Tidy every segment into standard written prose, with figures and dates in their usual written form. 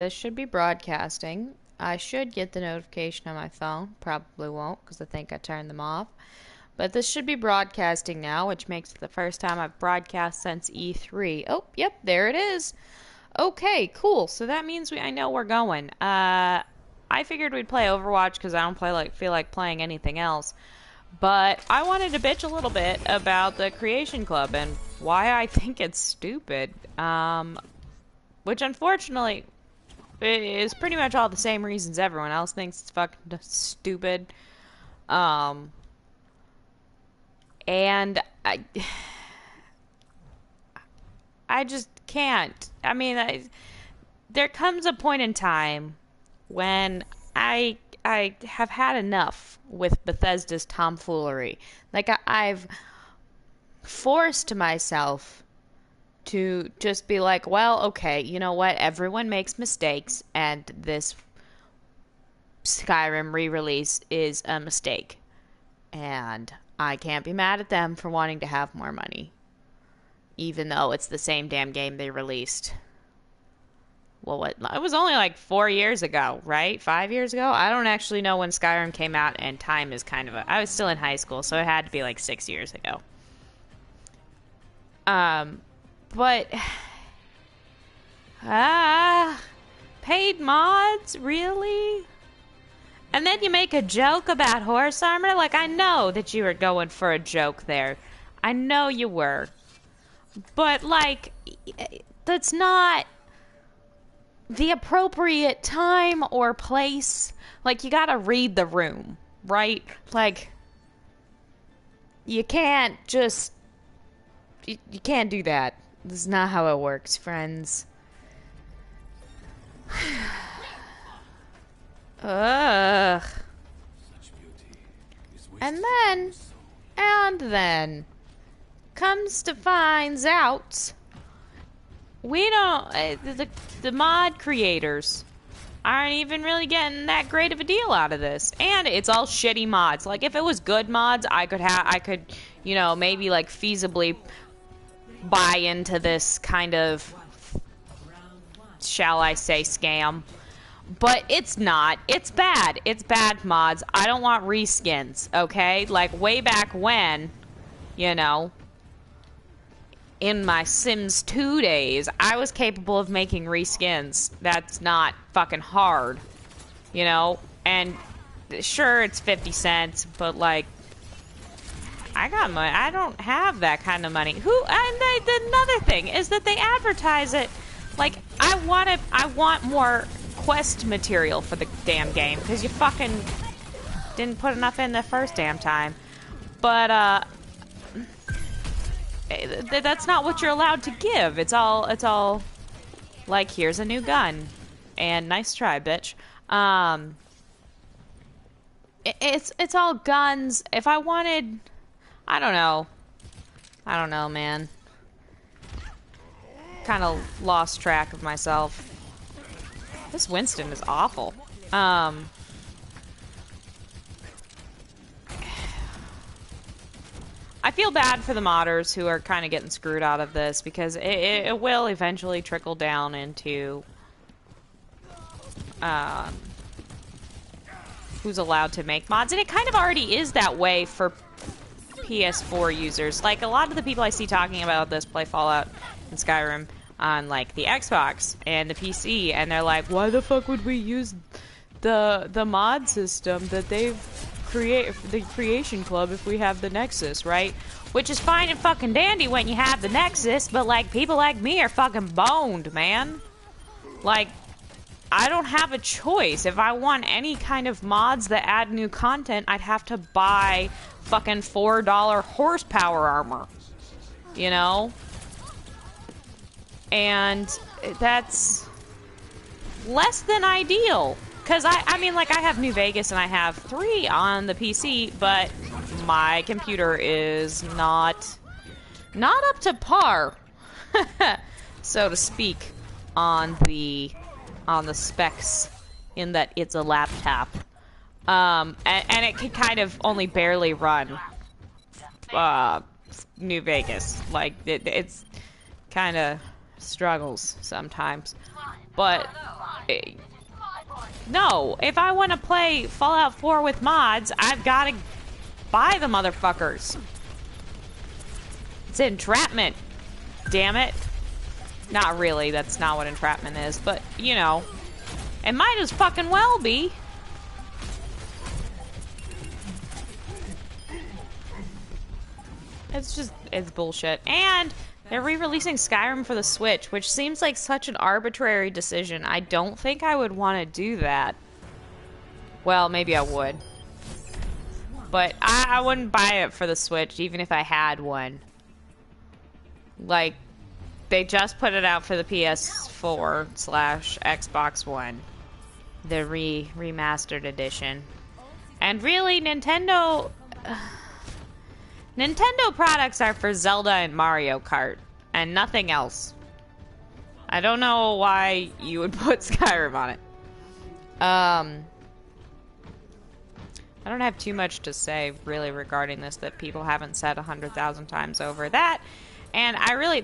This should be broadcasting. I should get the notification on my phone. Probably won't because I think I turned them off. But this should be broadcasting now, which makes it the first time I've broadcast since E3. Oh, yep, there it is. Okay, cool. So that means I know we're going. I figured we'd play Overwatch because I don't feel like playing anything else. But I wanted to bitch a little bit about the Creation Club and why I think it's stupid. Which unfortunately is pretty much all the same reasons everyone else thinks it's fucking stupid. And I just can't. I mean, there comes a point in time when I have had enough with Bethesda's tomfoolery. Like I've forced myself to just be like, well, okay, you know what? Everyone makes mistakes, and this Skyrim re-release is a mistake. And I can't be mad at them for wanting to have more money. Even though it's the same damn game they released. Well, what? It was only like 4 years ago, right? 5 years ago? I don't actually know when Skyrim came out, and time is kind of I was still in high school, so it had to be like 6 years ago. But paid mods, really? And then you make a joke about horse armor? Like, I know that you were going for a joke there. I know you were. But, like, that's not the appropriate time or place. Like, you gotta read the room, right? Like, you can't just... You can't do that. This is not how it works, friends. Ugh. And then, comes to finds out, we don't, the mod creators aren't even really getting that great of a deal out of this. And it's all shitty mods. Like, if it was good mods, I could, you know, maybe, like, feasibly buy into this kind of, shall I say, scam. But it's not. It's bad. It's bad mods. I don't want reskins, okay? Like, way back when, you know, in my Sims 2 days, I was capable of making reskins. That's not fucking hard, you know? And sure, it's 50 cents, but, like, I got money. I don't have that kind of money. Another thing is that they advertise it. Like, I want more quest material for the damn game, because you fucking didn't put enough in the first damn time. But, that's not what you're allowed to give. It's all, like, here's a new gun. And nice try, bitch. It's all guns. If I wanted... I don't know, man. Kind of lost track of myself. This Winston is awful. I feel bad for the modders who are kind of getting screwed out of this, because it will eventually trickle down into who's allowed to make mods. And it kind of already is that way for PS4 users. Like, a lot of the people I see talking about this play Fallout and Skyrim on, like, the Xbox and the PC, and they're like, why the fuck would we use the mod system that they've the Creation Club if we have the Nexus, right? Which is fine and fucking dandy when you have the Nexus, but, like, people like me are fucking boned, man. Like, I don't have a choice. If I want any kind of mods that add new content, I'd have to buy fucking $4 horsepower armor. You know? And that's less than ideal. Because, I mean, like, I have New Vegas and I have 3 on the PC, but my computer is not up to par, so to speak, on the specs, in that it's a laptop. And it can kind of only barely run New Vegas. Like, it's kind of struggles sometimes. But no, if I want to play Fallout 4 with mods, I've got to buy the motherfuckers. It's entrapment. Damn it. Not really, that's not what entrapment is, but, you know, it might as fucking well be. It's bullshit. And they're re-releasing Skyrim for the Switch, which seems like such an arbitrary decision. I don't think I would want to do that. Well, maybe I would. But I wouldn't buy it for the Switch, even if I had one. Like, they just put it out for the PS4/Xbox One. The remastered edition. And really, Nintendo products are for Zelda and Mario Kart, and nothing else. I don't know why you would put Skyrim on it. I don't have too much to say, really, regarding this that people haven't said 100,000 times over. That, and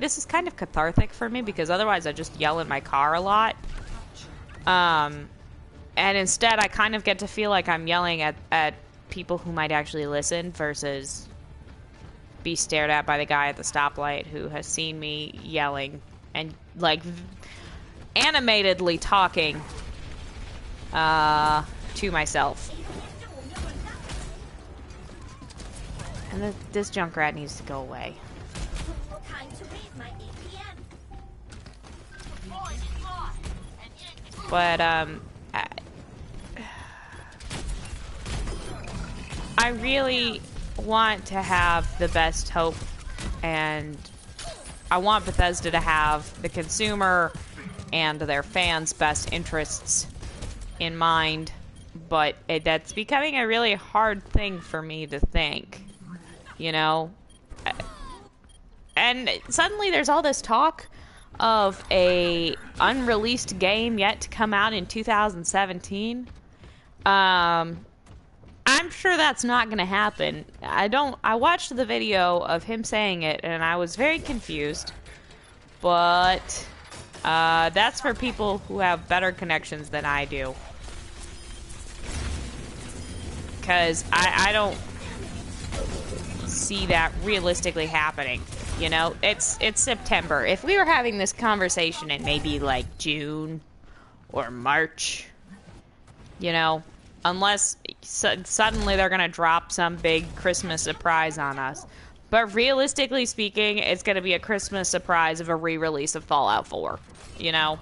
this is kind of cathartic for me, because otherwise I just yell in my car a lot. And instead I kind of get to feel like I'm yelling at people who might actually listen, versus be stared at by the guy at the stoplight who has seen me yelling and, like, animatedly talking to myself. And this Junkrat needs to go away. But, I really want to have the best hope, and I want Bethesda to have the consumer and their fans' best interests in mind, but that's becoming a really hard thing for me to think, you know? And suddenly there's all this talk of a unreleased game yet to come out in 2017. I'm sure that's not going to happen. I watched the video of him saying it, and I was very confused. But, that's for people who have better connections than I do. Because I don't see that realistically happening. You know, it's September. If we were having this conversation in maybe, like, June or March, you know, unless suddenly they're going to drop some big Christmas surprise on us. But realistically speaking, it's going to be a Christmas surprise of a re-release of Fallout 4, you know?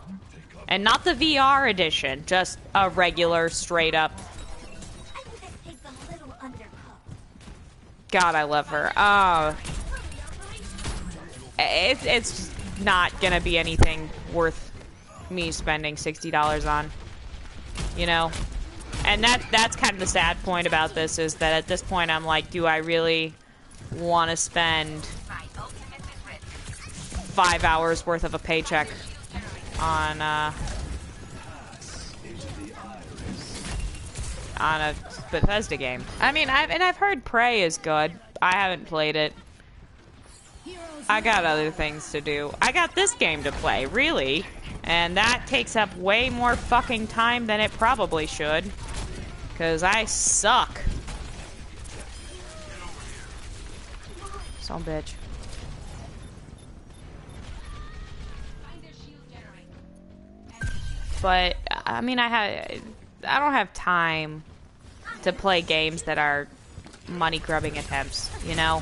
And not the VR edition, just a regular, straight-up... God, I love her. It's just not going to be anything worth me spending $60 on, you know? And that's kind of the sad point about this, is that at this point I'm like, do I really want to spend 5 hours worth of a paycheck on a Bethesda game? I mean, I've heard Prey is good. I haven't played it. I got other things to do. I got this game to play, really. And that takes up way more fucking time than it probably should. Because I suck. Son bitch. But, I mean, I don't have time to play games that are money-grubbing attempts, you know?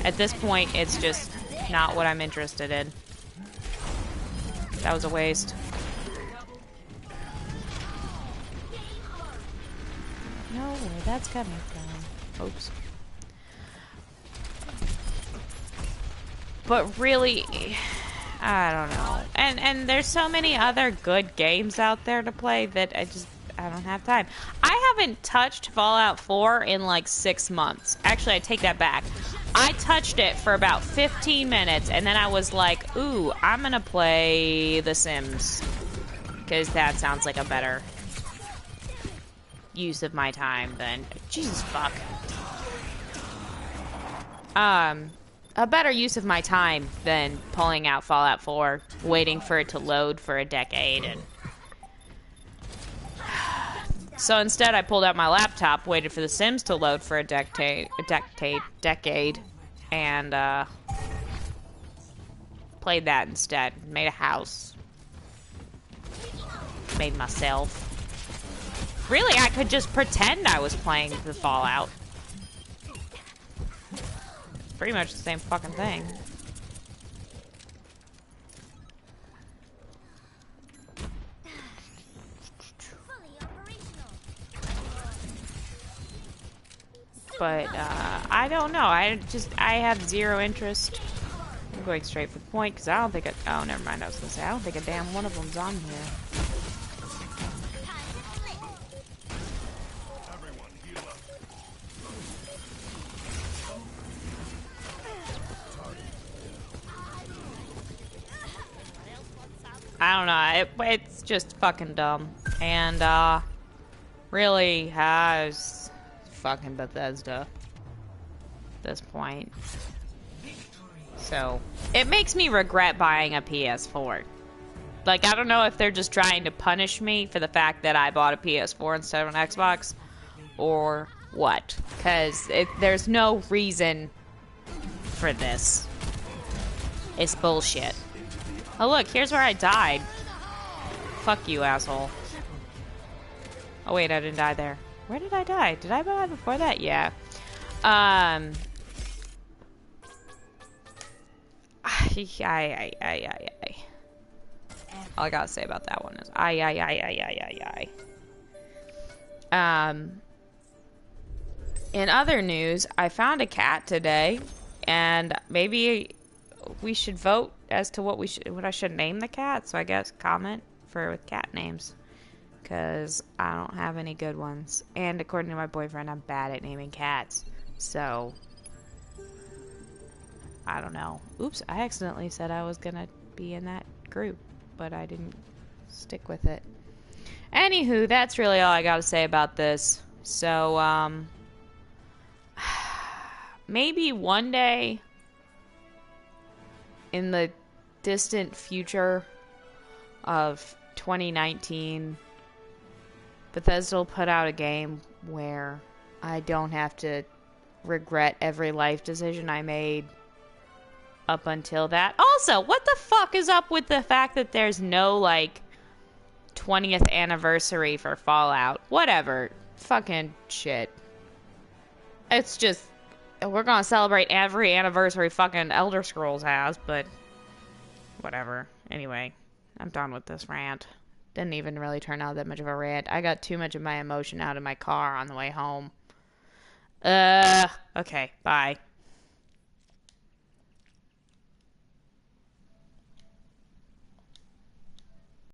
At this point, it's just not what I'm interested in. That was a waste. No, where that's coming from. Oops. But really, I don't know. And there's so many other good games out there to play that I don't have time. I haven't touched Fallout 4 in like 6 months. Actually, I take that back. I touched it for about 15 minutes, and then I was like, ooh, I'm gonna play The Sims. Because that sounds like a better use of my time than... Jesus, fuck. A better use of my time than pulling out Fallout 4, waiting for it to load for a decade, and So instead, I pulled out my laptop, waited for The Sims to load for a decade, and played that instead. Made a house. Made myself. Really, I could just pretend I was playing the Fallout. Pretty much the same fucking thing. But, I don't know. I have zero interest. I'm going straight for the point, because I don't think oh, never mind. I was gonna say, I don't think a damn one of them's on here. I don't know. It's just fucking dumb. And, really has fucking Bethesda at this point. So, it makes me regret buying a PS4. Like, I don't know if they're just trying to punish me for the fact that I bought a PS4 instead of an Xbox, or what. Because there's no reason for this. It's bullshit. Oh look, here's where I died. Fuck you, asshole. Oh wait, I didn't die there. Where did I die? Did I die before that? Yeah. All I gotta say about that one is in other news, I found a cat today, and maybe we should vote as to what I should name the cat. So I guess comment with cat names, because I don't have any good ones. And according to my boyfriend, I'm bad at naming cats. So I don't know. Oops, I accidentally said I was gonna be in that group, but I didn't stick with it. Anywho, that's really all I gotta say about this. So, maybe one day in the distant future of 2019, Bethesda will put out a game where I don't have to regret every life decision I made up until that. Also, what the fuck is up with the fact that there's no, like, 20th anniversary for Fallout? Whatever. Fucking shit. It's just, we're gonna celebrate every anniversary fucking Elder Scrolls has, but whatever. Anyway, I'm done with this rant. Didn't even really turn out that much of a rant. I got too much of my emotion out of my car on the way home. Okay, bye.